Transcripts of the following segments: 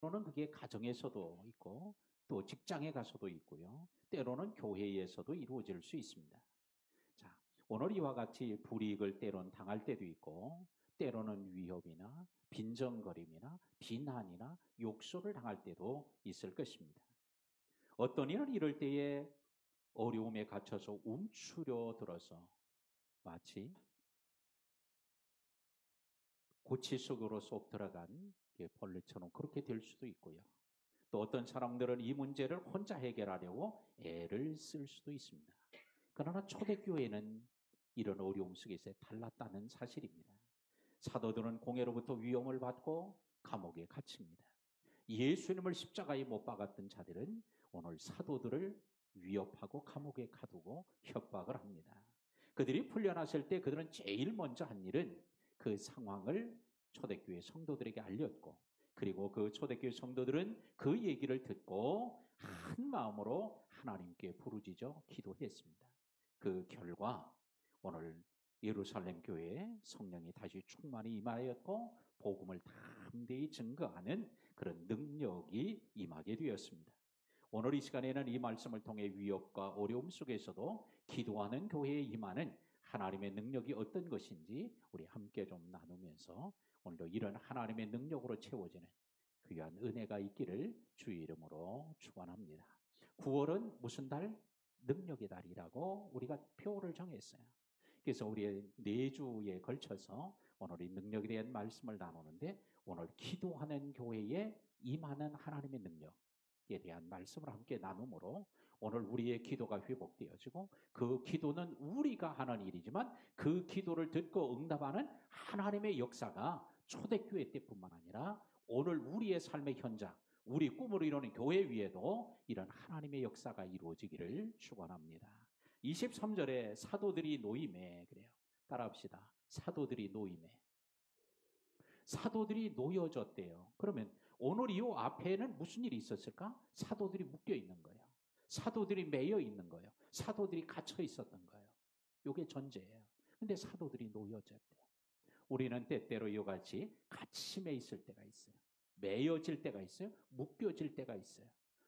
때로는 그게 가정에서도 있고 또 직장에 가서도 있고요. 때로는 교회에서도 이루어질 수 있습니다. 자, 오늘 이와 같이 불이익을 때론 당할 때도 있고 때로는 위협이나 빈정거림이나 비난이나 욕설을 당할 때도 있을 것입니다. 어떤 이는 이럴 때에 어려움에 갇혀서 움츠려 들어서 마치 고치 속으로 쏙 들어간 벌레처럼 그렇게 될 수도 있고요. 또 어떤 사람들은 이 문제를 혼자 해결하려고 애를 쓸 수도 있습니다. 그러나 초대교회는 이런 어려움 속에서 달랐다는 사실입니다. 사도들은 공회로부터 위험을 받고 감옥에 갇힙니다. 예수님을 십자가에 못 박았던 자들은 오늘 사도들을 위협하고 감옥에 가두고 협박을 합니다. 그들이 풀려났을 때 그들은 제일 먼저 한 일은 그 상황을 초대교회 성도들에게 알렸고, 그리고 그 초대교회 성도들은 그 얘기를 듣고 한 마음으로 하나님께 부르짖어 기도했습니다. 그 결과 오늘 예루살렘 교회에 성령이 다시 충만히 임하였고 복음을 담대히 증거하는 그런 능력이 임하게 되었습니다. 오늘 이 시간에는 이 말씀을 통해 위협과 어려움 속에서도 기도하는 교회에 임하는 하나님의 능력이 어떤 것인지 우리 함께 좀 나누면서 오늘도 이런 하나님의 능력으로 채워지는 귀한 은혜가 있기를 주의 이름으로 축원합니다. 9월은 무슨 달? 능력의 달이라고 우리가 표를 정했어요. 그래서 우리 4주에 걸쳐서 오늘 이 능력에 대한 말씀을 나누는데 오늘 기도하는 교회에 임하는 하나님의 능력에 대한 말씀을 함께 나누므로 오늘 우리의 기도가 회복되어지고 그 기도는 우리가 하는 일이지만 그 기도를 듣고 응답하는 하나님의 역사가 초대교회 때뿐만 아니라 오늘 우리의 삶의 현장, 우리 꿈을 이루는 교회 위에도 이런 하나님의 역사가 이루어지기를 축원합니다. 23절에 사도들이 노임에 그래요. 따라합시다. 사도들이 노임에. 사도들이 놓여졌대요. 그러면 오늘 이 앞에는 무슨 일이 있었을까? 사도들이 묶여 있는 거예요. 사도들이 매여 있는 거예요. 사도들이 갇혀 있었던 거예요. 이게 전제예요. 근데 사도들이 놓여졌대요. 우리는 때때로 이와 같이 갇힘에 있을 때가 있어요. 매여질 때가 있어요. 묶여질 때가 있어요.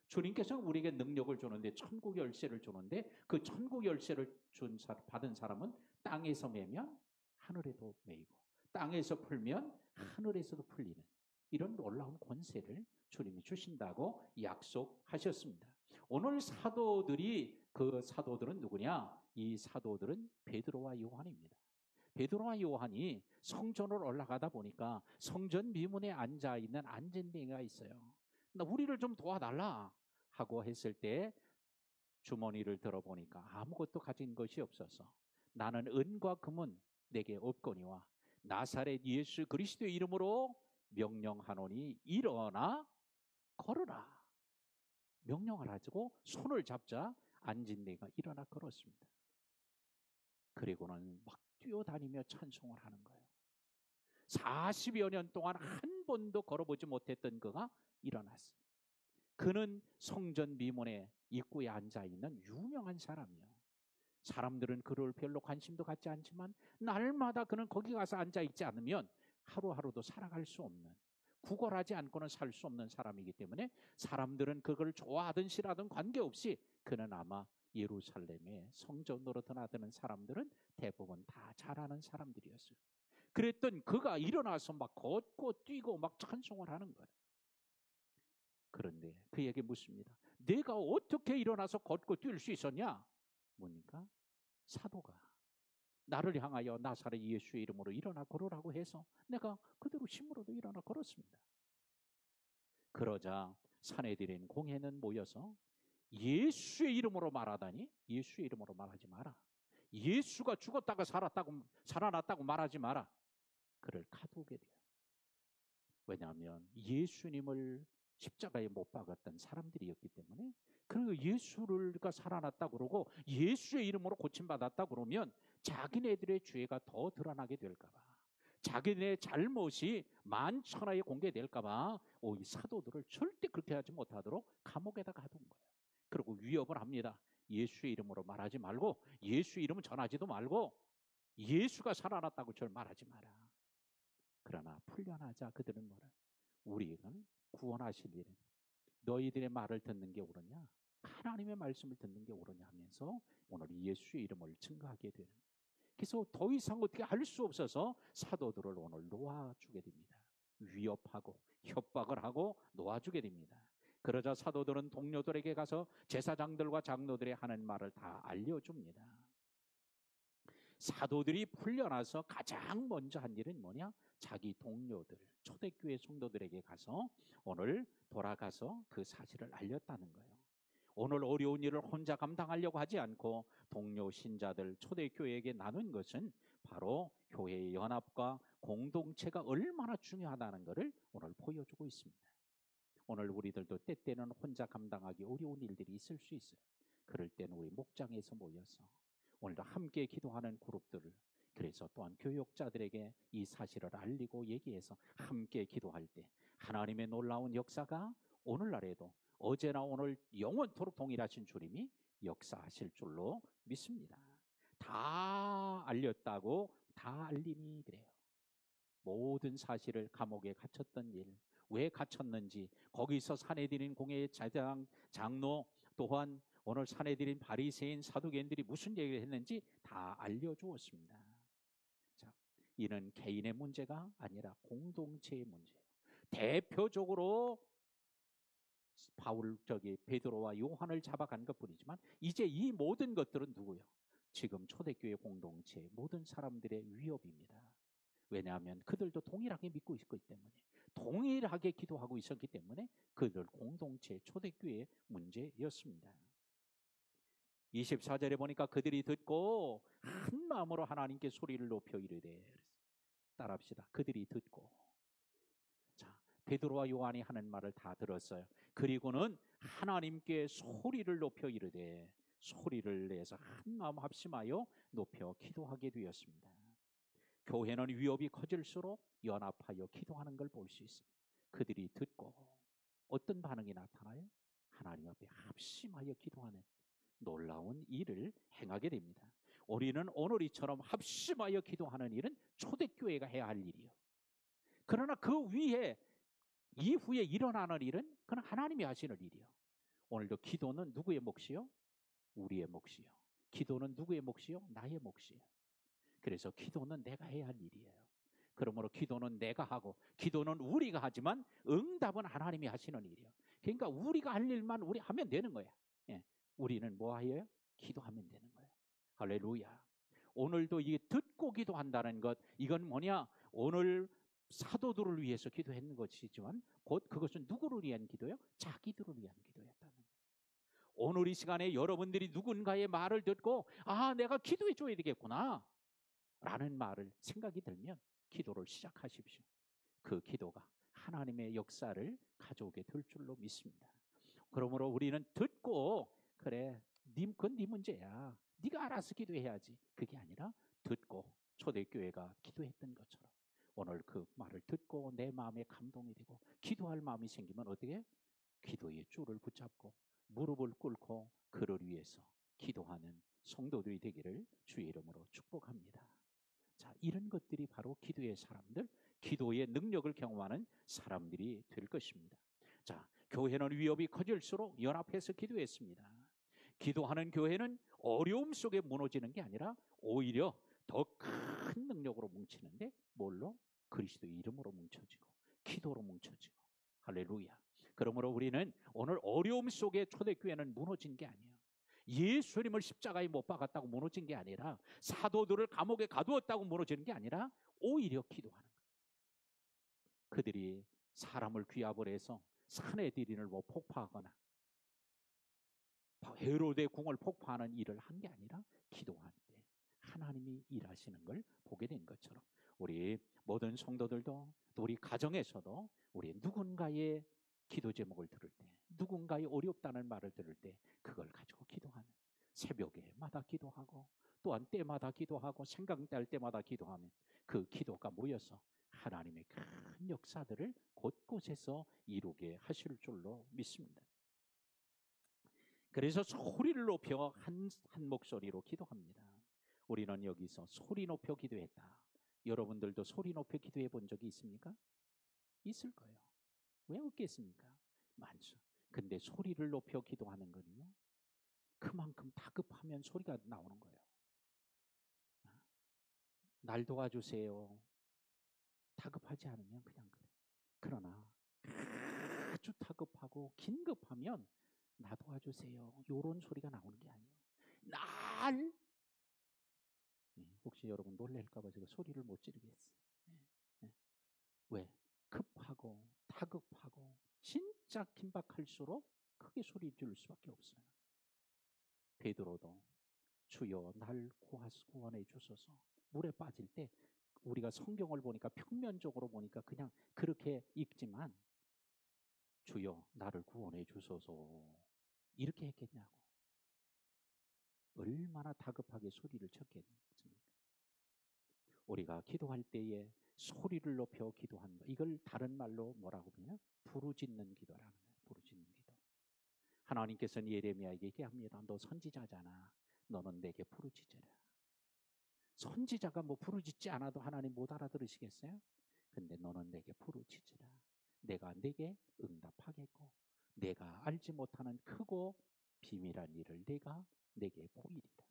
주님께서 우리에게 능력을 주는데 천국 열쇠를 주는데 그 천국 열쇠를 받은 사람은 땅에서 매면 하늘에도 매이고 땅에서 풀면 하늘에서도 풀리는 이런 놀라운 권세를 주님이 주신다고 약속하셨습니다. 오늘 사도들은 누구냐? 이 사도들은 베드로와 요한입니다. 베드로와 요한이 성전으로 올라가다 보니까 성전 미문에 앉아있는 안진뱅이가 있어요. 나 우리를 좀 도와달라 하고 했을 때 주머니를 들어보니까 아무것도 가진 것이 없어서 나는 은과 금은 내게 없거니와 나사렛 예수 그리스도의 이름으로 명령하노니 일어나 걸으라. 명령을 하고 손을 잡자 안진뱅이가 일어나 걸었습니다. 그리고는 막 뛰어다니며 찬송을 하는 거예요. 40여 년 동안 한 번도 걸어보지 못했던 그가 일어났어요. 그는 성전 미문의 입구에 앉아있는 유명한 사람이요. 사람들은 그를 별로 관심도 갖지 않지만 날마다 그는 거기 가서 앉아있지 않으면 하루하루도 살아갈 수 없는, 구걸하지 않고는 살 수 없는 사람이기 때문에 사람들은 그걸 좋아하든 싫어하든 관계없이 그는 아마 예루살렘에 성전으로 드나드는 사람들은 대부분 다 잘 아는 사람들이었어요. 그랬던 그가 일어나서 막 걷고 뛰고 막 찬송을 하는 거예요. 그런데 그에게 묻습니다. 내가 어떻게 일어나서 걷고 뛸 수 있었냐? 뭡니까? 사도가 나를 향하여 나사렛 예수의 이름으로 일어나 걸으라고 해서 내가 그대로 힘으로도 일어나 걸었습니다. 그러자 사내들인 공회는 모여서 예수의 이름으로 말하다니 예수의 이름으로 말하지 마라. 예수가 죽었다가 살아났다고 말하지 마라. 그를 가두게 돼요. 왜냐하면 예수님을 십자가에 못 박았던 사람들이었기 때문에 그리고 예수가 살아났다고 그러고 예수의 이름으로 고침받았다고 그러면 자기네들의 죄가 더 드러나게 될까 봐 자기네 잘못이 만천하에 공개될까 봐 이 사도들을 절대 그렇게 하지 못하도록 감옥에다 가둔 거예요. 그리고 위협을 합니다. 예수의 이름으로 말하지 말고 예수의 이름은 전하지도 말고 예수가 살아났다고 절 말하지 마라. 그러나 풀려나자 그들은 뭐라? 우리는 구원하실 일은 너희들의 말을 듣는 게 옳으냐? 하나님의 말씀을 듣는 게 옳으냐 하면서 오늘 예수의 이름을 증거하게 되는 거예요. 그래서 더 이상 어떻게 할 수 없어서 사도들을 오늘 놓아주게 됩니다. 위협하고 협박을 하고 놓아주게 됩니다. 그러자 사도들은 동료들에게 가서 제사장들과 장로들이 하는 말을 다 알려줍니다. 사도들이 풀려나서 가장 먼저 한 일은 뭐냐? 자기 동료들, 초대교회 성도들에게 가서 오늘 돌아가서 그 사실을 알렸다는 거예요. 오늘 어려운 일을 혼자 감당하려고 하지 않고 동료 신자들, 초대교회에게 나눈 것은 바로 교회의 연합과 공동체가 얼마나 중요하다는 것을 오늘 보여주고 있습니다. 오늘 우리들도 때때는 혼자 감당하기 어려운 일들이 있을 수 있어요. 그럴 때는 우리 목장에서 모여서 오늘도 함께 기도하는 그룹들을, 그래서 또한 교역자들에게 이 사실을 알리고 얘기해서 함께 기도할 때 하나님의 놀라운 역사가 오늘날에도 어제나 오늘 영원토록 동일하신 주님이 역사하실 줄로 믿습니다. 다 알렸다고 다 알리니 그래요. 모든 사실을, 감옥에 갇혔던 일, 왜 갇혔는지, 거기서 사내들인 공회 장로, 또한 오늘 사내들인 바리새인 사두개인들이 무슨 얘기를 했는지 다 알려주었습니다. 자, 이는 개인의 문제가 아니라 공동체의 문제예요. 대표적으로 베드로와 요한을 잡아간 것뿐이지만 이제 이 모든 것들은 누구요? 지금 초대교회 공동체 모든 사람들의 위협입니다. 왜냐하면 그들도 동일하게 믿고 있기 때문에, 동일하게 기도하고 있었기 때문에 그들 공동체 초대교회의 문제였습니다. 24절에 보니까 그들이 듣고 한 마음으로 하나님께 소리를 높여 이르되, 따라합시다. 그들이 듣고, 자, 베드로와 요한이 하는 말을 다 들었어요. 그리고는 하나님께 소리를 높여 이르되, 소리를 내서 한 마음 합심하여 높여 기도하게 되었습니다. 교회는 위협이 커질수록 연합하여 기도하는 걸 볼 수 있습니다. 그들이 듣고 어떤 반응이 나타나요? 하나님 앞에 합심하여 기도하는 놀라운 일을 행하게 됩니다. 우리는 오늘 이처럼 합심하여 기도하는 일은 초대교회가 해야 할 일이요. 그러나 그 위에 이후에 일어나는 일은 그건 하나님이 하시는 일이요. 오늘도 기도는 누구의 몫이요? 우리의 몫이요. 기도는 누구의 몫이요? 나의 몫이요. 그래서 기도는 내가 해야 할 일이에요. 그러므로 기도는 내가 하고 기도는 우리가 하지만 응답은 하나님이 하시는 일이에요. 그러니까 우리가 할 일만 우리 하면 되는 거야. 예. 우리는 뭐 해요? 기도하면 되는 거예요. 할렐루야. 오늘도 이게 듣고 기도한다는 것, 이건 뭐냐? 오늘 사도들을 위해서 기도했는 것이지만 곧 그것은 누구를 위한 기도요? 자기들을 위한 기도였다는 거예요. 오늘 이 시간에 여러분들이 누군가의 말을 듣고 내가 기도해 줘야 되겠구나 라는 말을 생각이 들면 기도를 시작하십시오. 그 기도가 하나님의 역사를 가져오게 될 줄로 믿습니다. 그러므로 우리는 듣고, 그래, 그건 네 문제야, 네가 알아서 기도해야지, 그게 아니라 듣고 초대교회가 기도했던 것처럼 오늘 그 말을 듣고 내 마음에 감동이 되고 기도할 마음이 생기면 어떻게 해요? 기도의 줄을 붙잡고 무릎을 꿇고 그를 위해서 기도하는 성도들이 되기를 주의 이름으로 축복합니다. 자, 이런 것들이 바로 기도의 사람들, 기도의 능력을 경험하는 사람들이 될 것입니다. 자, 교회는 위협이 커질수록 연합해서 기도했습니다. 기도하는 교회는 어려움 속에 무너지는 게 아니라 오히려 더 큰 능력으로 뭉치는데, 뭘로? 그리스도의 이름으로 뭉쳐지고 기도로 뭉쳐지고. 할렐루야. 그러므로 우리는 오늘 어려움 속에 초대교회는 무너진 게 아니에요. 예수님을 십자가에 못 박았다고 무너진 게 아니라, 사도들을 감옥에 가두었다고 무너지는 게 아니라 오히려 기도하는 거예요. 그들이 사람을 귀합을 해서 산헤드린을 폭파하거나 헤로데 궁을 폭파하는 일을 한 게 아니라 기도할 때 하나님이 일하시는 걸 보게 된 것처럼 우리 모든 성도들도, 또 우리 가정에서도 우리 누군가의 기도 제목을 들을 때, 누군가의 어렵다는 말을 들을 때 그걸 가지고 기도하는, 새벽에마다 기도하고 또한 때마다 기도하고 생각날 때마다 기도하면 그 기도가 모여서 하나님의 큰 역사들을 곳곳에서 이루게 하실 줄로 믿습니다. 그래서 소리를 높여 한 목소리로 기도합니다. 우리는 여기서 소리 높여 기도했다. 여러분들도 소리 높여 기도해 본 적이 있습니까? 있을 거예요. 왜 없겠습니까? 많죠. 근데 소리를 높여 기도하는 거는요, 그만큼 다급하면 소리가 나오는 거예요. 날 도와주세요. 다급하지 않으면 그냥 그래. 그러나 아주 다급하고 긴급하면 나 도와주세요. 이런 소리가 나오는 게 아니에요. 날 혹시 여러분 놀랄까봐 제가 소리를 못 지르겠어요. 왜? 급하고 다급하고 진짜 긴박할수록 크게 소리 지를 수밖에 없어요. 베드로도 주여 날 구원해 주소서. 물에 빠질 때 우리가 성경을 보니까 평면적으로 보니까 그냥 그렇게 읽지만 주여 나를 구원해 주소서 이렇게 했겠냐고. 얼마나 다급하게 소리를 쳤겠습니까? 우리가 기도할 때에 소리를 높여 기도한다. 이걸 다른 말로 뭐라고 그러냐? 부르짖는 기도라는 거예요. 부르짖는 기도. 하나님께서는 예레미야에게 얘기합니다. 너 선지자잖아. 너는 내게 부르짖으라. 선지자가 뭐 부르짖지 않아도 하나님 못 알아들으시겠어요? 근데 너는 내게 부르짖으라. 내가 내게 응답하겠고 내가 알지 못하는 크고 비밀한 일을 내가 내게 보이리라.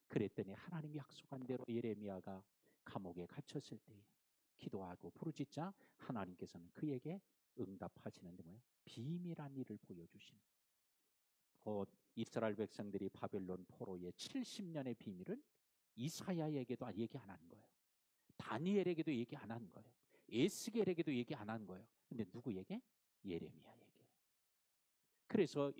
그랬더니 하나님이 약속한 대로 예레미야가 감옥에 갇혔을 때 기도하고 부르짖자 하나님께서는 그에게 응답하시는데 뭐예요? 비밀한 일을 보여주시는. 곧 이스라엘 백성들이 바벨론 포로의 70년의 비밀을 이사야에게도 얘기 안 한 거예요. 다니엘에게도 얘기 안 한 거예요. 에스겔에게도 얘기 안 한 거예요. 근데 누구에게? 예레미야에게. 그래서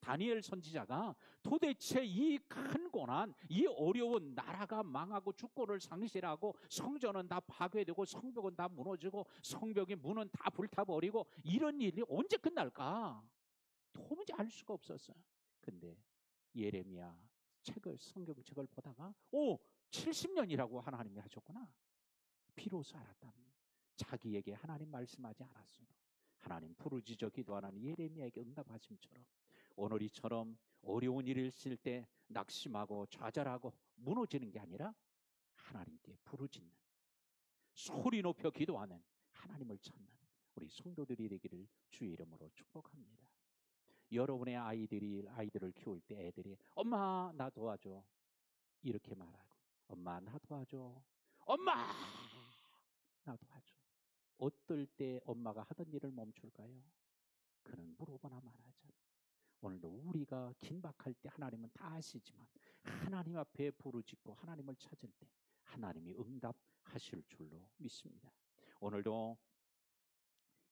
다니엘 선지자가 도대체 이 큰 고난, 이 어려운 나라가 망하고 주권을 상실하고 성전은 다 파괴되고 성벽은 다 무너지고 성벽의 문은 다 불타버리고 이런 일이 언제 끝날까? 도무지 알 수가 없었어요. 근데 예레미야 성경책을 보다가 70년이라고 하나님이 하셨구나. 비로소 알았다는 거예요. 자기에게 하나님 말씀하지 않았어도 하나님 부르짖어 기도하는 예레미야에게 응답하심처럼 오늘 이처럼 어려운 일을 있을 때 낙심하고 좌절하고 무너지는 게 아니라 하나님께 부르짖는, 소리 높여 기도하는, 하나님을 찾는 우리 성도들이 되기를 주의 이름으로 축복합니다. 여러분의 아이들을 키울 때 애들이 엄마 나 도와줘 이렇게 말하고 엄마 나 도와줘, 엄마 나 도와줘. 어떨 때 엄마가 하던 일을 멈출까요? 그는 물어보나 말하잖아요. 오늘도 우리가 긴박할 때 하나님은 다 아시지만 하나님 앞에 부르짖고 하나님을 찾을 때 하나님이 응답하실 줄로 믿습니다. 오늘도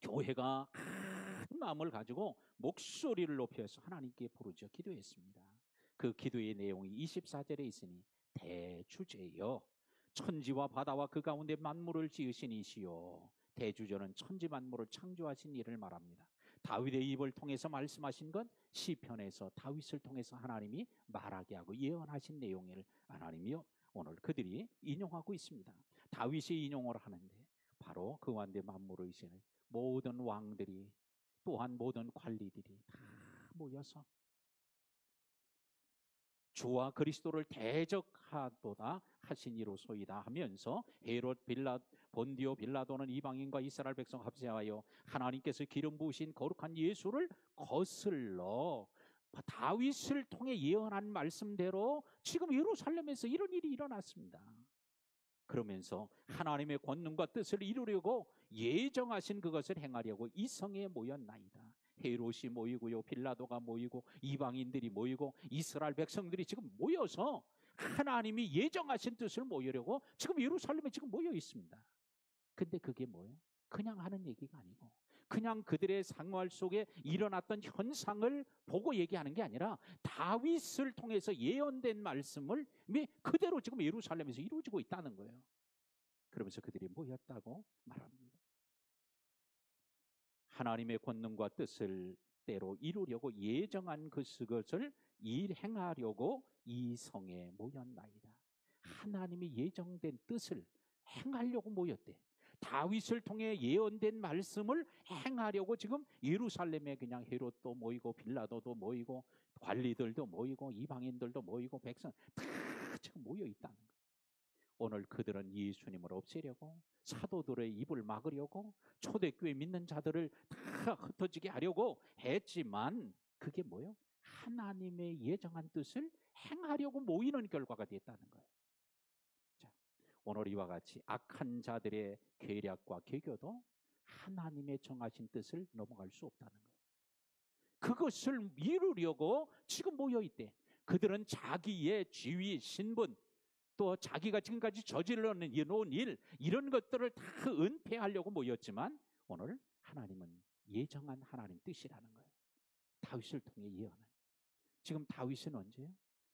교회가 큰 마음을 가지고 목소리를 높여서 하나님께 부르짖어 기도했습니다. 그 기도의 내용이 24절에 있으니 대주제여 천지와 바다와 그 가운데 만물을 지으신 이시요. 대주제는 천지 만물을 창조하신 이를 말합니다. 다윗의 입을 통해서 말씀하신 건 시편에서 다윗을 통해서 하나님이 말하게 하고 예언하신 내용을 하나님이 오늘 그들이 인용하고 있습니다. 다윗이 인용을 하는데 바로 그 가운데 만물을 지으신 모든 왕들이 또한 모든 관리들이 다 모여서 주와 그리스도를 대적하도다 하신 이로소이다 하면서 헤롯 본디오 빌라도는 이방인과 이스라엘 백성 합세하여 하나님께서 기름 부으신 거룩한 예수를 거슬러 다윗을 통해 예언한 말씀대로 지금 예루살렘에서 이런 일이 일어났습니다. 그러면서 하나님의 권능과 뜻을 이루려고 예정하신 그것을 행하려고 이 성에 모였나이다. 헤롯이 모이고요, 빌라도가 모이고 이방인들이 모이고 이스라엘 백성들이 지금 모여서 하나님이 예정하신 뜻을 모이려고 지금 예루살렘에 지금 모여 있습니다. 근데 그게 뭐예요? 그냥 하는 얘기가 아니고 그냥 그들의 생활 속에 일어났던 현상을 보고 얘기하는 게 아니라 다윗을 통해서 예언된 말씀을 그대로 지금 예루살렘에서 이루어지고 있다는 거예요. 그러면서 그들이 모였다고 말합니다. 하나님의 권능과 뜻을 때로 이루려고 예정한 그것을 행하려고 이 성에 모였나이다. 하나님이 예정된 뜻을 행하려고 모였대. 다윗을 통해 예언된 말씀을 행하려고 지금 예루살렘에 그냥 헤롯도 모이고 빌라도도 모이고 관리들도 모이고 이방인들도 모이고 백성 다 지금 모여 있다는 거예요. 오늘 그들은 예수님을 없애려고, 사도들의 입을 막으려고, 초대교회 믿는 자들을 다 흩어지게 하려고 했지만 그게 뭐예요? 하나님의 예정한 뜻을 행하려고 모이는 결과가 됐다는 거예요. 자, 오늘 이와 같이 악한 자들의 계략과 계교도 하나님의 정하신 뜻을 넘어갈 수 없다는 거예요. 그것을 이루려고 지금 모여있대. 그들은 자기의 지위, 신분, 또 자기가 지금까지 저질러 놓은 일, 이런 것들을 다 은폐하려고 모였지만 오늘 하나님은 예정한 하나님 뜻이라는 거예요. 다윗을 통해 예언한. 지금 다윗은 언제요?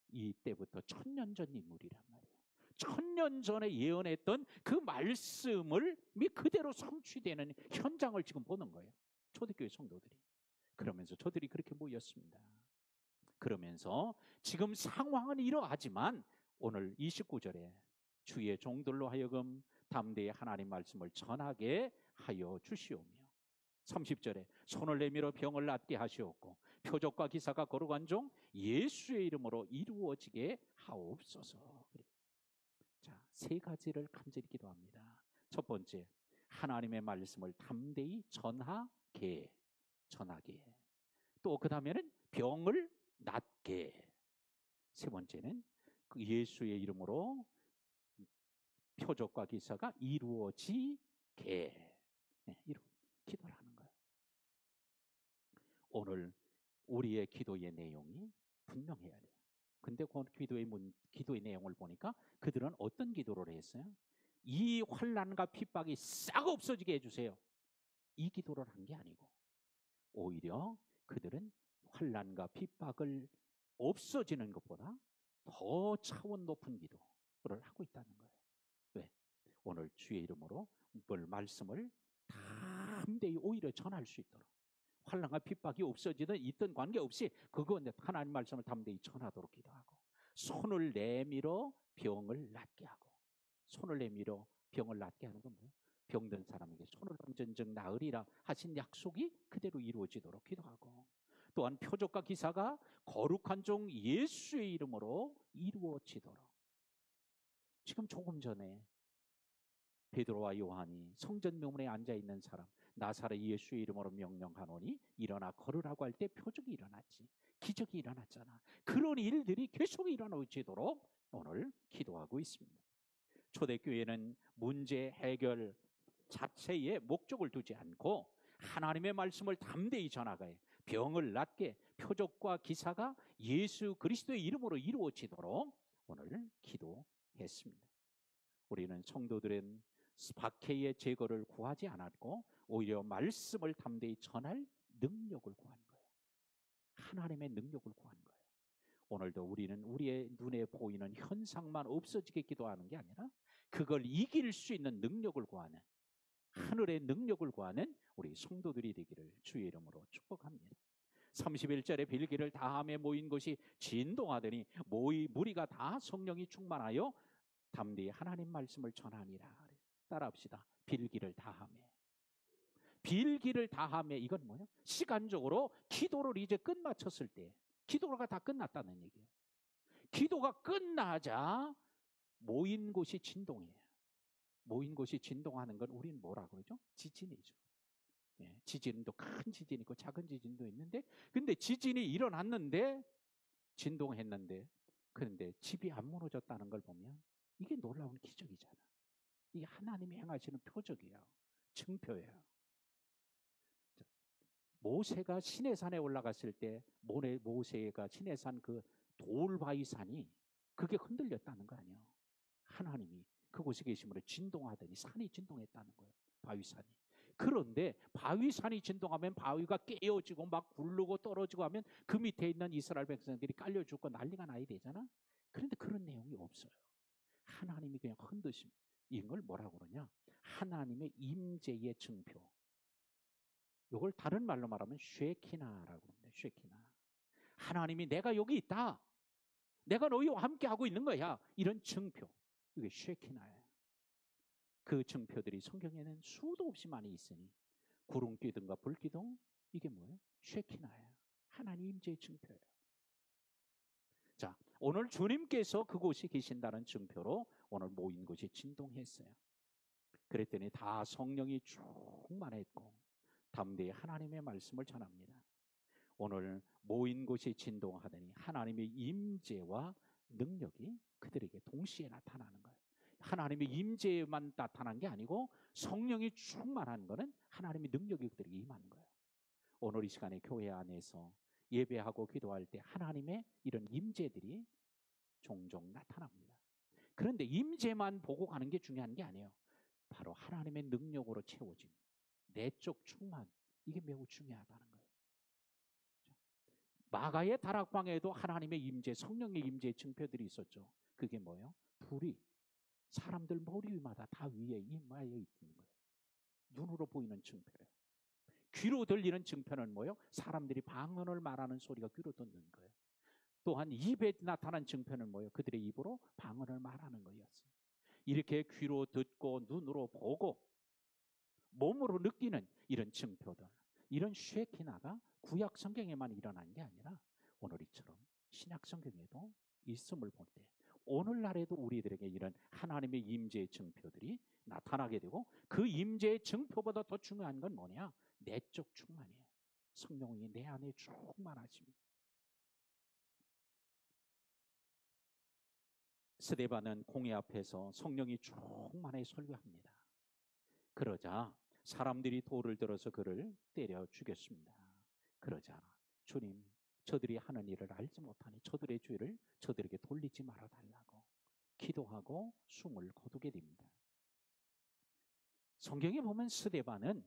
이때부터 1000년 전 인물이란 말이에요. 1000년 전에 예언했던 그 말씀을 그대로 성취되는 현장을 지금 보는 거예요. 초대교회 성도들이. 그러면서 저들이 그렇게 모였습니다. 그러면서 지금 상황은 이러하지만 오늘 29절에 주의 종들로 하여금 담대히 하나님 말씀을 전하게 하여 주시오며 30절에 손을 내밀어 병을 낫게 하시옵고 표적과 기사가 거룩한 종 예수의 이름으로 이루어지게 하옵소서. 자, 세 가지를 간절히 기도합니다. 첫 번째, 하나님의 말씀을 담대히 전하게. 또 그 다음에는 병을 낫게. 세 번째는 그 예수의 이름으로 표적과 기사가 이루어지게. 이런 기도를 하는 거예요. 오늘 우리의 기도의 내용이 분명해야 돼요. 근데 그 기도의 내용을 보니까 그들은 어떤 기도를 했어요? 이 환난과 핍박이 싹 없어지게 해주세요. 이 기도를 한 게 아니고 오히려 그들은 환난과 핍박을 없어지는 것보다 더 차원 높은 기도를 하고 있다는 거예요. 왜? 오늘 주의 이름으로 말씀을 담대히 오히려 전할 수 있도록 환난과 핍박이 없어지든 있든 관계없이 그거 하나님 말씀을 담대히 전하도록 기도하고 손을 내밀어 병을 낫게 하고 손을 내밀어 병을 낫게 하는 건 뭐예요? 병든 사람에게 손을 얹은즉 나으리라 하신 약속이 그대로 이루어지도록 기도하고 또한 표적과 기사가 거룩한 종 예수의 이름으로 이루어지도록 지금 조금 전에 베드로와 요한이 성전 명문에 앉아있는 사람 나사렛 예수의 이름으로 명령하노니 일어나 걸으라고 할 때 표적이 일어났지 기적이 일어났잖아. 그런 일들이 계속 일어나지도록 오늘 기도하고 있습니다. 초대교회는 문제 해결 자체에 목적을 두지 않고 하나님의 말씀을 담대히 전하게 병을 낫게 표적과 기사가 예수 그리스도의 이름으로 이루어지도록 오늘 기도했습니다. 우리는 성도들은 박해의 제거를 구하지 않았고 오히려 말씀을 담대히 전할 능력을 구한 거예요. 하나님의 능력을 구한 거예요. 오늘도 우리는 우리의 눈에 보이는 현상만 없어지게 기도하는 게 아니라 그걸 이길 수 있는 능력을 구하는 하늘의 능력을 구하는 우리 성도들이 되기를 주의 이름으로 축복합니다. 31절에 빌기를 다함에 모인 것이 진동하더니 무리가 다 성령이 충만하여 담대히 하나님 말씀을 전하니라. 따라합시다. 빌기를 다함에. 빌기를 다함에 이건 뭐예요? 시간적으로 기도를 이제 끝마쳤을 때 기도가 다 끝났다는 얘기예요. 기도가 끝나자 모인 곳이 진동해요. 모인 곳이 진동하는 건 우리는 뭐라 그러죠? 지진이죠. 예, 지진도 큰 지진이 있고 작은 지진도 있는데 근데 지진이 일어났는데 진동했는데 그런데 집이 안 무너졌다는 걸 보면 이게 놀라운 기적이잖아. 이게 하나님이 행하시는 표적이에요. 증표예요. 모세가 시내산에 올라갔을 때 모세가 시내산 그 돌바위산이 그게 흔들렸다는 거 아니에요. 하나님이 그곳에 계심으로 진동하더니 산이 진동했다는 거예요. 바위산이. 그런데 바위산이 진동하면 바위가 깨어지고 막 굴르고 떨어지고 하면 그 밑에 있는 이스라엘 백성들이 깔려 죽고 난리가 나야 되잖아. 그런데 그런 내용이 없어요. 하나님이 그냥 흔드심. 이걸 뭐라고 그러냐? 하나님의 임재의 증표. 이걸 다른 말로 말하면 쉐키나라고 합니다. 쉐키나. 하나님이 내가 여기 있다. 내가 너희와 함께 하고 있는 거야. 이런 증표. 이게 쉐키나예요. 그 증표들이 성경에는 수도 없이 많이 있으니 구름기둥과 불기둥 이게 뭐예요? 쉐키나예요. 하나님 임재의 증표예요. 자, 오늘 주님께서 그곳에 계신다는 증표로 오늘 모인 곳이 진동했어요. 그랬더니 다 성령이 충만했고 담대히 하나님의 말씀을 전합니다. 오늘 모인 곳이 진동하더니 하나님의 임재와 능력이 그들에게 동시에 나타나는 거예요. 하나님의 임재만 나타난 게 아니고 성령이 충만한 거는 하나님의 능력이 그들에게 임하는 거예요. 오늘 이 시간에 교회 안에서 예배하고 기도할 때 하나님의 이런 임재들이 종종 나타납니다. 그런데 임재만 보고 가는 게 중요한 게 아니에요. 바로 하나님의 능력으로 채워짐, 내적 충만, 이게 매우 중요하다는 거예요. 마가의 다락방에도 하나님의 임재, 성령의 임재의 증표들이 있었죠. 그게 뭐예요? 불이 사람들 머리 위마다 다 위에 임하여 있는 거예요. 눈으로 보이는 증표예요. 귀로 들리는 증표는 뭐예요? 사람들이 방언을 말하는 소리가 귀로 듣는 거예요. 또한 입에 나타난 증표는 뭐예요? 그들의 입으로 방언을 말하는 거였어요. 이렇게 귀로 듣고 눈으로 보고 몸으로 느끼는 이런 증표들, 이런 쉐키나가 구약 성경에만 일어난 게 아니라 오늘 이처럼 신약 성경에도 있음을 볼 때 오늘날에도 우리들에게 이런 하나님의 임재의 증표들이 나타나게 되고, 그 임재의 증표보다 더 중요한 건 뭐냐? 내적 충만이에요. 성령이 내 안에 충만하십니다. 스데반은 공회 앞에서 성령이 충만히 설교합니다. 그러자 사람들이 돌을 들어서 그를 때려 죽였습니다. 그러자 주님, 저들이 하는 일을 알지 못하니 저들의 죄를 저들에게 돌리지 말아달라고 기도하고 숨을 거두게 됩니다. 성경에 보면 스데반은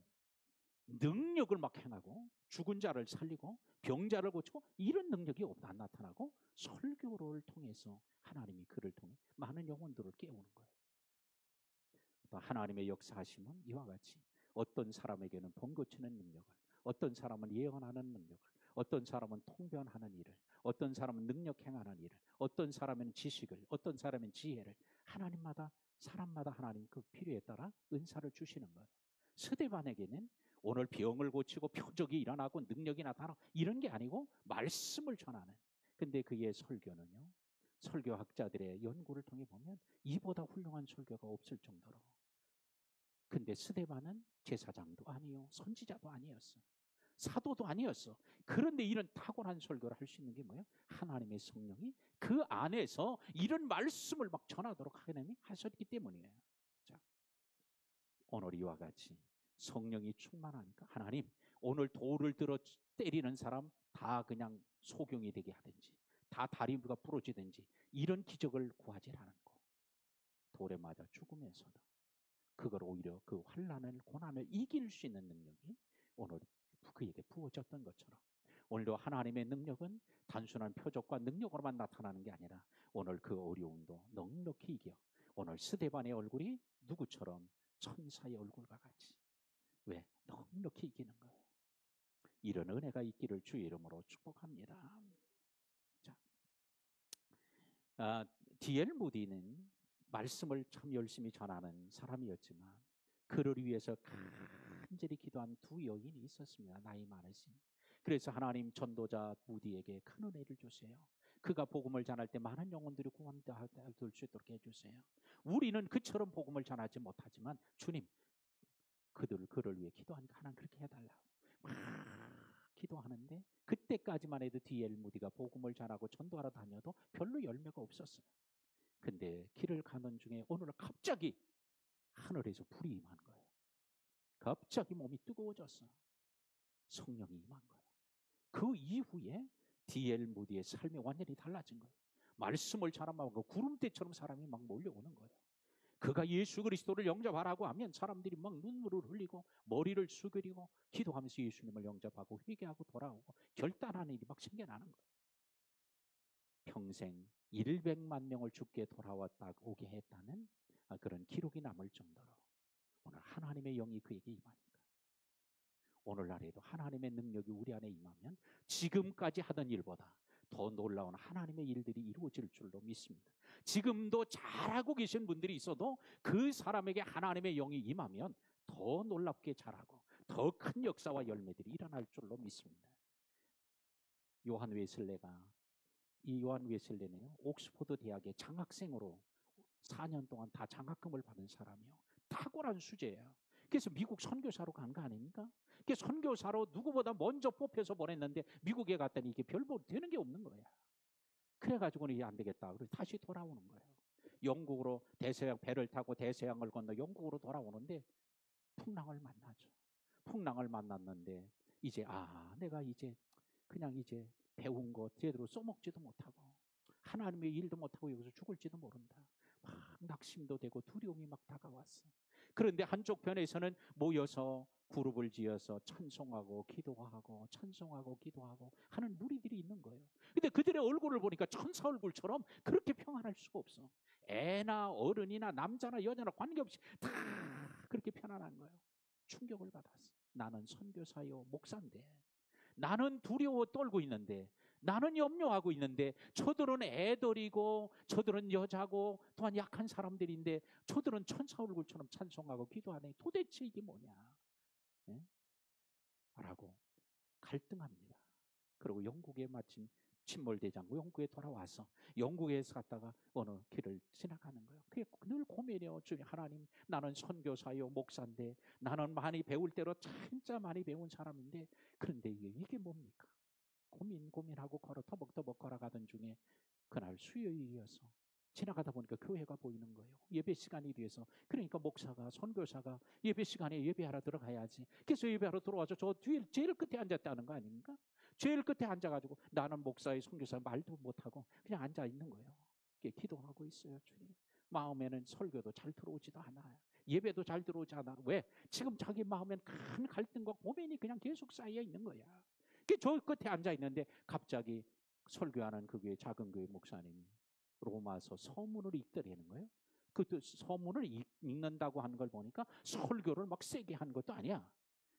능력을 막 행하고 죽은 자를 살리고 병자를 고치고 이런 능력이 안 나타나고 설교를 통해서 하나님이 그를 통해 많은 영혼들을 깨우는 거예요. 또 하나님의 역사하심은 이와 같이 어떤 사람에게는 병 고치는 능력을, 어떤 사람은 예언하는 능력을, 어떤 사람은 통변하는 일을, 어떤 사람은 능력 행하는 일을, 어떤 사람은 지식을, 어떤 사람은 지혜를, 하나님마다 사람마다 하나님 그 필요에 따라 은사를 주시는 거예요. 스데반에게는 오늘 병을 고치고 표적이 일어나고 능력이 나타나고 이런 게 아니고 말씀을 전하는, 근데 그의 설교는요, 설교학자들의 연구를 통해 보면 이보다 훌륭한 설교가 없을 정도로. 근데 스데반은 제사장도 아니요, 선지자도 아니었어, 사도도 아니었어. 그런데 이런 탁월한 설교를 할 수 있는 게 뭐예요? 하나님의 성령이 그 안에서 이런 말씀을 막 전하도록 하나님이 하셨기 때문이에요. 자, 오늘 이와 같이 성령이 충만하니까 하나님, 오늘 돌을 들어 때리는 사람 다 그냥 소경이 되게 하든지, 다 다리가 부러지든지 이런 기적을 구하지 않고 돌에 맞아 죽으면서도 그걸 오히려 그 환난을, 고난을 이길 수 있는 능력이 오늘 그에게 부어졌던 것처럼, 오늘도 하나님의 능력은 단순한 표적과 능력으로만 나타나는 게 아니라 오늘 그 어려움도 넉넉히 이겨 오늘 스데반의 얼굴이 누구처럼 천사의 얼굴과 같이, 왜? 넉넉히 이기는 거예요. 이런 은혜가 있기를 주의 이름으로 축복합니다. 자, D.L. 무디는 말씀을 참 열심히 전하는 사람이었지만 그를 위해서 간절히 기도한 두 여인이 있었습니다. 나이 많으신. 그래서 하나님 전도자 무디에게 큰 은혜를 주세요. 그가 복음을 전할 때 많은 영혼들이 구원될 수 있도록 해주세요. 우리는 그처럼 복음을 전하지 못하지만 주님, 그를 위해 기도하니까 하나님 그렇게 해달라고 막 기도하는데, 그때까지만 해도 D.L. 무디가 복음을 전하고 전도하러 다녀도 별로 열매가 없었어요. 근데 길을 가는 중에 어느 날 갑자기 하늘에서 불이 임한 거예요. 갑자기 몸이 뜨거워졌어. 성령이 임한 거예요. 그 이후에 D.L. 무디의 삶이 완전히 달라진 거예요. 말씀을 전하고 구름대처럼 사람이 막 몰려오는 거예요. 그가 예수 그리스도를 영접하라고 하면 사람들이 막 눈물을 흘리고 머리를 숙이고 기도하면서 예수님을 영접하고 회개하고 돌아오고 결단하는 일이 막 생겨나는 거예요. 평생 100만 명을 죽게 돌아왔다 오게 했다는 그런 기록이 남을 정도로 오늘 하나님의 영이 그에게 임하니까, 오늘날에도 하나님의 능력이 우리 안에 임하면 지금까지 하던 일보다 더 놀라운 하나님의 일들이 이루어질 줄로 믿습니다. 지금도 잘하고 계신 분들이 있어도 그 사람에게 하나님의 영이 임하면 더 놀랍게 잘하고 더 큰 역사와 열매들이 일어날 줄로 믿습니다. 요한 웨슬레가, 이 요한 웨슬레는요, 옥스퍼드 대학의 장학생으로 4년 동안 다 장학금을 받은 사람이요. 탁월한 수재예요. 그래서 미국 선교사로 간 거 아닙니까? 그 선교사로 누구보다 먼저 뽑혀서 보냈는데 미국에 갔더니 이게 별로 되는 게 없는 거야. 그래가지고는 이게 안 되겠다. 그래서 다시 돌아오는 거예요. 영국으로 대서양 배를 타고 대서양을 건너 영국으로 돌아오는데 풍랑을 만나죠. 풍랑을 만났는데 이제 내가 이제 그냥 이제 배운 거 제대로 써먹지도 못하고 하나님의 일도 못하고 여기서 죽을지도 모른다. 막 낙심도 되고 두려움이 막 다가왔어. 그런데 한쪽 편에서는 모여서 그룹을 지어서 찬송하고 기도하고 찬송하고 기도하고 하는 무리들이 있는 거예요. 근데 그들의 얼굴을 보니까 천사 얼굴처럼 그렇게 평안할 수가 없어. 애나 어른이나 남자나 여자나 관계없이 다 그렇게 편안한 거예요. 충격을 받았어. 나는 선교사요 목사인데, 나는 두려워 떨고 있는데, 나는 염려하고 있는데, 저들은 애들이고 저들은 여자고 또한 약한 사람들인데 저들은 천사 얼굴처럼 찬송하고 기도하네. 도대체 이게 뭐냐? 네? 라고 갈등합니다. 그리고 영국에 마침 침몰대장고 영국에 돌아와서 영국에서 갔다가 어느 길을 지나가는 거예요. 그게 늘 고민이에요. 주님 하나님, 나는 선교사요 목사인데, 나는 많이 배울 대로 진짜 많이 배운 사람인데, 그런데 이게 뭡니까? 고민하고 터벅터벅 걸어가던 중에 그날 수요일이어서 지나가다 보니까 교회가 보이는 거예요. 예배 시간이 돼서. 그러니까 목사가, 선교사가 예배 시간에 예배하러 들어가야지. 그래서 예배하러 들어와서 저 뒤에 제일 끝에 앉았다는 거 아닙니까? 제일 끝에 앉아가지고 나는 목사의, 선교사 말도 못하고 그냥 앉아 있는 거예요. 기도하고 있어요. 주님, 마음에는 설교도 잘 들어오지도 않아요. 예배도 잘 들어오지 않아. 왜? 지금 자기 마음엔 큰 갈등과 고민이 그냥 계속 쌓여 있는 거야. 저 끝에 앉아 있는데 갑자기 설교하는 그 교회, 작은 교회 목사님이 로마서 서문을 읽더라는 거예요. 그 서문을 읽는다고 하는 걸 보니까 설교를 막 세게 한 것도 아니야.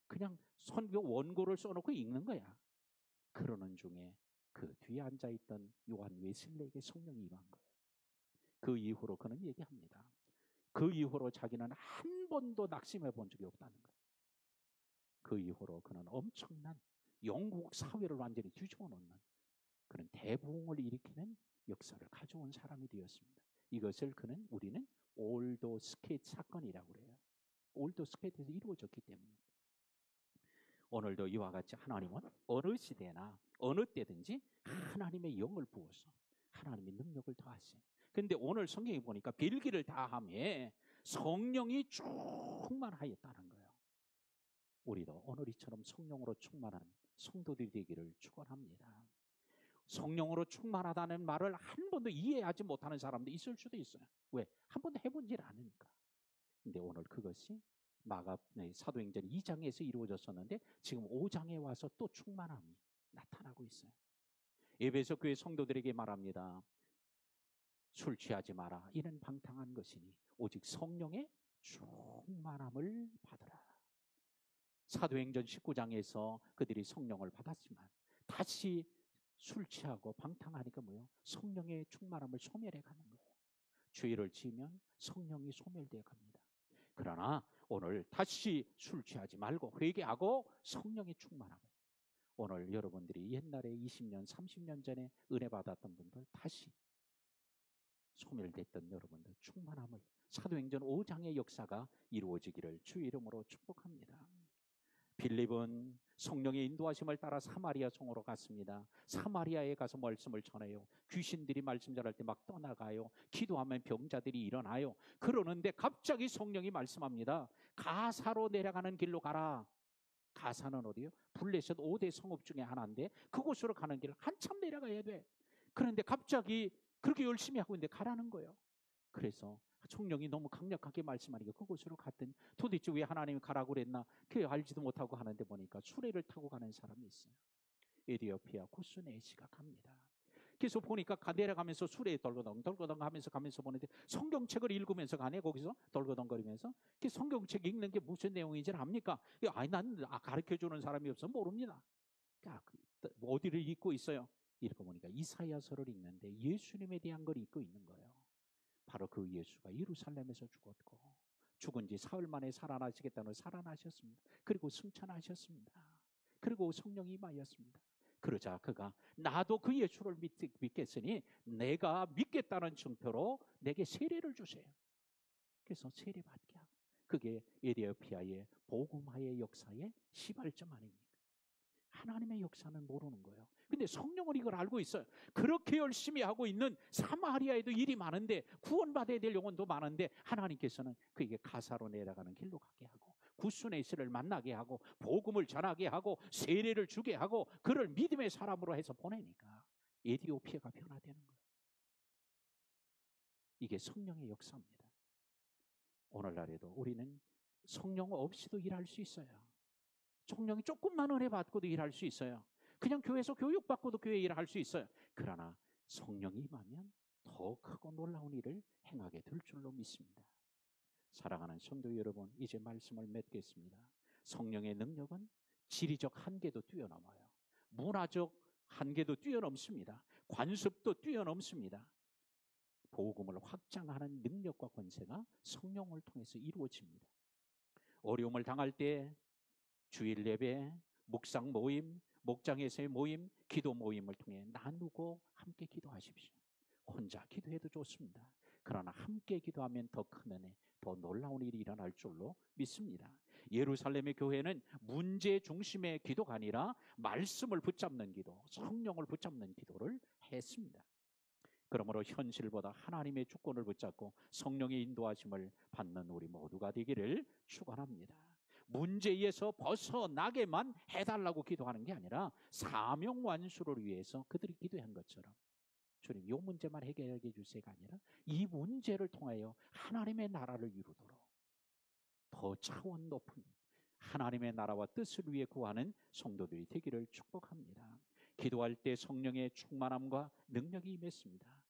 그냥 선교 원고를 써놓고 읽는 거야. 그러는 중에 그 뒤에 앉아있던 요한 웨슬레에게 성령이 임한 거예요. 그 이후로 그는 얘기합니다. 그 이후로 자기는 한 번도 낙심해 본 적이 없다는 거예요. 그 이후로 그는 엄청난 영국 사회를 완전히 뒤집어 놓는 그런 대부흥을 일으키는 역사를 가져온 사람이 되었습니다. 이것을 우리는 올더 스케이트 사건이라고 그래요. 올더 스케이트에서 이루어졌기 때문에. 오늘도 이와 같이 하나님은 어느 시대나 어느 때든지 하나님의 영을 부어서 하나님의 능력을 더하세요. 그런데 오늘 성경에 보니까 빌기를 다하며 성령이 충만하였다는 거예요. 우리도 오늘 이처럼 성령으로 충만한 성도들이 되기를 축원합니다. 성령으로 충만하다는 말을 한 번도 이해하지 못하는 사람도 있을 수도 있어요. 왜? 한 번도 해본지를 않으니까. 근데 오늘 그것이 사도행전 2장에서 이루어졌었는데 지금 5장에 와서 또 충만함이 나타나고 있어요. 에베소 교회 성도들에게 말합니다. 술 취하지 마라. 이는 방탕한 것이니 오직 성령의 충만함을 받으라. 사도행전 19장에서 그들이 성령을 받았지만 다시 술 취하고 방탕하니까 뭐예요? 성령의 충만함을 소멸해 가는 거예요. 죄를 지으면 성령이 소멸되어 갑니다. 그러나 오늘 다시 술 취하지 말고 회개하고 성령의 충만함을, 오늘 여러분들이 옛날에 20년, 30년 전에 은혜 받았던 분들, 다시 소멸됐던 여러분들 충만함을, 사도행전 5장의 역사가 이루어지기를 주의 이름으로 축복합니다. 빌립은 성령의 인도하심을 따라 사마리아 성으로 갔습니다. 사마리아에 가서 말씀을 전해요. 귀신들이 말씀 전할 때 막 떠나가요. 기도하면 병자들이 일어나요. 그러는데 갑자기 성령이 말씀합니다. 가사로 내려가는 길로 가라. 가사는 어디요? 블레셋 5대 성읍 중에 하나인데 그곳으로 가는 길 한참 내려가야 돼. 그런데 갑자기 그렇게 열심히 하고 있는데 가라는 거예요. 그래서 성령이 너무 강력하게 말씀하니까 그곳으로 갔더니 도대체 왜 하나님이 가라고 그랬나 그게 알지도 못하고 가는데 보니까 수레를 타고 가는 사람이 있어요. 에디오피아 구스네시가 갑니다. 그래서 보니까 내려가면서 수레에 덜거덩 하면서 보는데 성경책을 읽으면서 가네. 거기서 덜거덩거리면서. 그 성경책 읽는 게 무슨 내용인지 압니까? 아니 난 가르쳐주는 사람이 없어 모릅니다. 어디를 읽고 있어요? 읽어보니까 이사야서를 읽는데 예수님에 대한 걸 읽고 있는 거예요. 바로 그 예수가 예루살렘에서 죽었고 죽은 지 사흘 만에 살아나시겠다는 살아나셨습니다. 그리고 승천하셨습니다. 그리고 성령이 임하였습니다. 그러자 그가 나도 그 예수를 믿겠으니 내가 믿겠다는 증표로 내게 세례를 주세요. 그래서 세례 받게 하고, 그게 에티오피아의 복음화의 역사의 시발점 아닙니까? 하나님의 역사는 모르는 거예요. 근데 성령은 이걸 알고 있어요. 그렇게 열심히 하고 있는 사마리아에도 일이 많은데, 구원받아야 될 영혼도 많은데, 하나님께서는 그에게 가사로 내려가는 길로 가게 하고, 구스네이스를 만나게 하고, 복음을 전하게 하고, 세례를 주게 하고, 그를 믿음의 사람으로 해서 보내니까 에티오피아가 변화되는 거예요. 이게 성령의 역사입니다. 오늘날에도 우리는 성령 없이도 일할 수 있어요. 성령이 조금만 은혜 받고도 일할 수 있어요. 그냥 교회에서 교육받고도 교회 일을 할 수 있어요. 그러나 성령이 임하면 더 크고 놀라운 일을 행하게 될 줄로 믿습니다. 사랑하는 성도 여러분, 이제 말씀을 맺겠습니다. 성령의 능력은 지리적 한계도 뛰어넘어요. 문화적 한계도 뛰어넘습니다. 관습도 뛰어넘습니다. 복음을 확장하는 능력과 권세가 성령을 통해서 이루어집니다. 어려움을 당할 때 주일 예배, 묵상 모임, 목장에서의 모임, 기도 모임을 통해 나누고 함께 기도하십시오. 혼자 기도해도 좋습니다. 그러나 함께 기도하면 더 큰 은혜, 더 놀라운 일이 일어날 줄로 믿습니다. 예루살렘의 교회는 문제 중심의 기도가 아니라 말씀을 붙잡는 기도, 성령을 붙잡는 기도를 했습니다. 그러므로 현실보다 하나님의 주권을 붙잡고 성령의 인도하심을 받는 우리 모두가 되기를 축원합니다. 문제에서 벗어나게만 해달라고 기도하는 게 아니라 사명 완수를 위해서 그들이 기도한 것처럼, 주님 이 문제만 해결해 주세요가 아니라 이 문제를 통하여 하나님의 나라를 이루도록 더 차원 높은 하나님의 나라와 뜻을 위해 구하는 성도들이 되기를 축복합니다. 기도할 때 성령의 충만함과 능력이 임했습니다.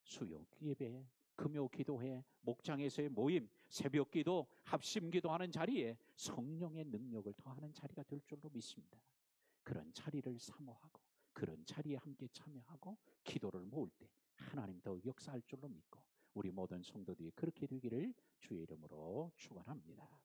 수요 예배, 금요 기도회, 목장에서의 모임, 새벽 기도, 합심 기도하는 자리에 성령의 능력을 더하는 자리가 될 줄로 믿습니다. 그런 자리를 사모하고 그런 자리에 함께 참여하고 기도를 모을 때 하나님 더 역사할 줄로 믿고 우리 모든 성도들이 그렇게 되기를 주의 이름으로 축원합니다.